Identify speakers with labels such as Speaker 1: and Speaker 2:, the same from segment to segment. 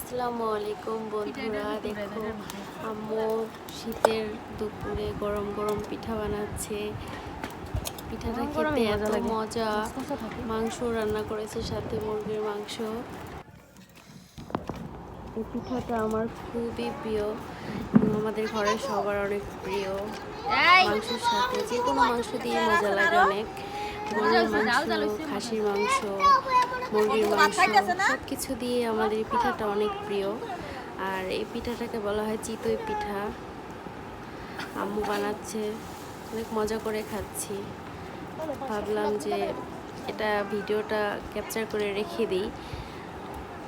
Speaker 1: আসসালামু আলাইকুম বন্ধুরা, দেখো আম্মু শীতের দুপুরে গরম গরম পিঠা বানাচ্ছে। পিঠাটা খেতে এত মজা। মাংস রান্না করেছে, সাথে মুরগির মাংস। এই পিঠাটা আমার খুবই প্রিয় এবং আমাদের ঘরের সবার অনেক প্রিয়। মাংসের সাথে যে কোনো মাংস দিয়ে মজা লাগে অনেক। গরুর মাংস, খাসির মাংস, মুরগির মাংস, সব কিছু দিয়ে আমাদের এই পিঠাটা অনেক প্রিয়। আর এই পিঠাটাকে বলা হয় চিতই পিঠা। আম্মু বানাচ্ছে, অনেক মজা করে খাচ্ছি। ভাবলাম যে এটা ভিডিওটা ক্যাপচার করে রেখে দিই,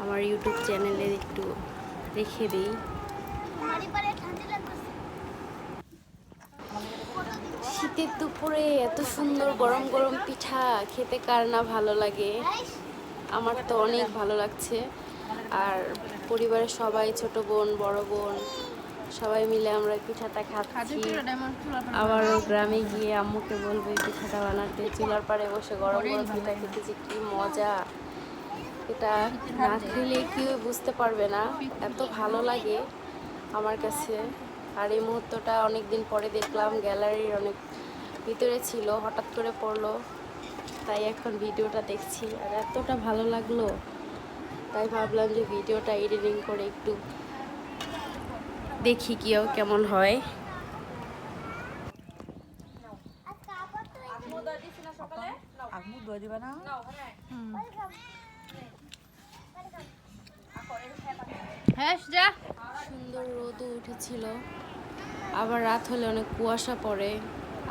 Speaker 1: আমার ইউটিউব চ্যানেলে একটু রেখে দিই। শীতের দুপুরে এত সুন্দর গরম গরম পিঠা খেতে কার না ভালো লাগে। আমার তো অনেক ভালো লাগছে। আর পরিবারের সবাই, ছোট বোন, বড় বোন, সবাই মিলে আমরা পিঠাটা খাচ্ছি। আবারও গ্রামে গিয়ে আম্মুকে বলবো এই পিঠাটা বানাতে। চুলার পাড়ে বসে গরম গরম পিঠা খেতে যে কি মজা, এটা না খেলে কেউ বুঝতে পারবে না, এত ভালো লাগে আমার কাছে। আর এই মুহূর্তটা অনেক দিন পরে দেখলাম, গ্যালারির অনেক ভিতরে ছিল, হঠাৎ করে পড়লো, তাই এখন ভিডিওটা দেখছি। আর এতটা ভালো লাগলো, তাই ভাবলাম যে ভিডিওটা এডিটিং করে একটু দেখি কেমন হয়। সুন্দর রোদও উঠেছিল, আবার রাত হলে অনেক কুয়াশা পড়ে।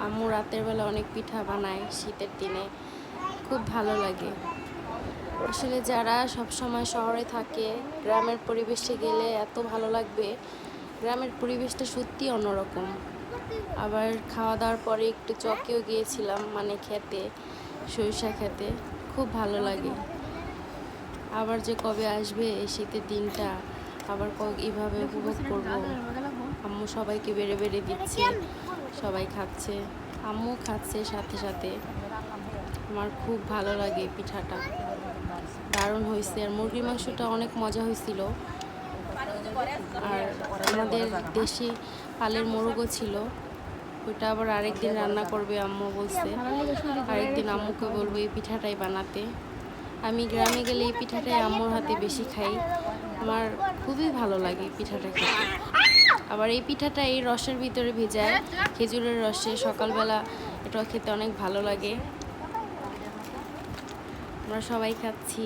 Speaker 1: আম্মু রাতের বেলা অনেক পিঠা বানায় শীতের দিনে, খুব ভালো লাগে। আসলে যারা সব সময় শহরে থাকে, গ্রামের পরিবেশে গেলে এত ভালো লাগবে। গ্রামের পরিবেশটা সত্যি অন্যরকম। আবার খাওয়া দাওয়ার পরে একটু চকেও গিয়েছিলাম, মানে খেতে, সরিষা খেতে, খুব ভালো লাগে। আবার যে কবে আসবে এই শীতের দিনটা, আবার এইভাবে উপভোগ করবো। আম্মু সবাইকে বেড়ে বেড়ে দিচ্ছে, সবাই খাচ্ছে, আম্মু খাচ্ছে সাথে সাথে। আমার খুব ভালো লাগে পিঠাটা, দারুণ হয়েছে। আর মুরগির মাংসটা অনেক মজা হয়েছিল। আর আমাদের দেশি পালের মোরগও ছিল, ওইটা আবার আরেকদিন রান্না করবে আম্মু বলছে। আরেকদিন আম্মুকে বলবো এই পিঠাটাই বানাতে। আমি গ্রামে গেলে এই পিঠাটাই আম্মুর হাতে বেশি খাই, আমার খুবই ভালো লাগে পিঠাটা খেতে। আবার এই পিঠাটা এই রসের ভিতরে ভেজায়, খেজুরের রসে, সকালবেলা এটা খেতে অনেক ভালো লাগে। আমরা সবাই খাচ্ছি।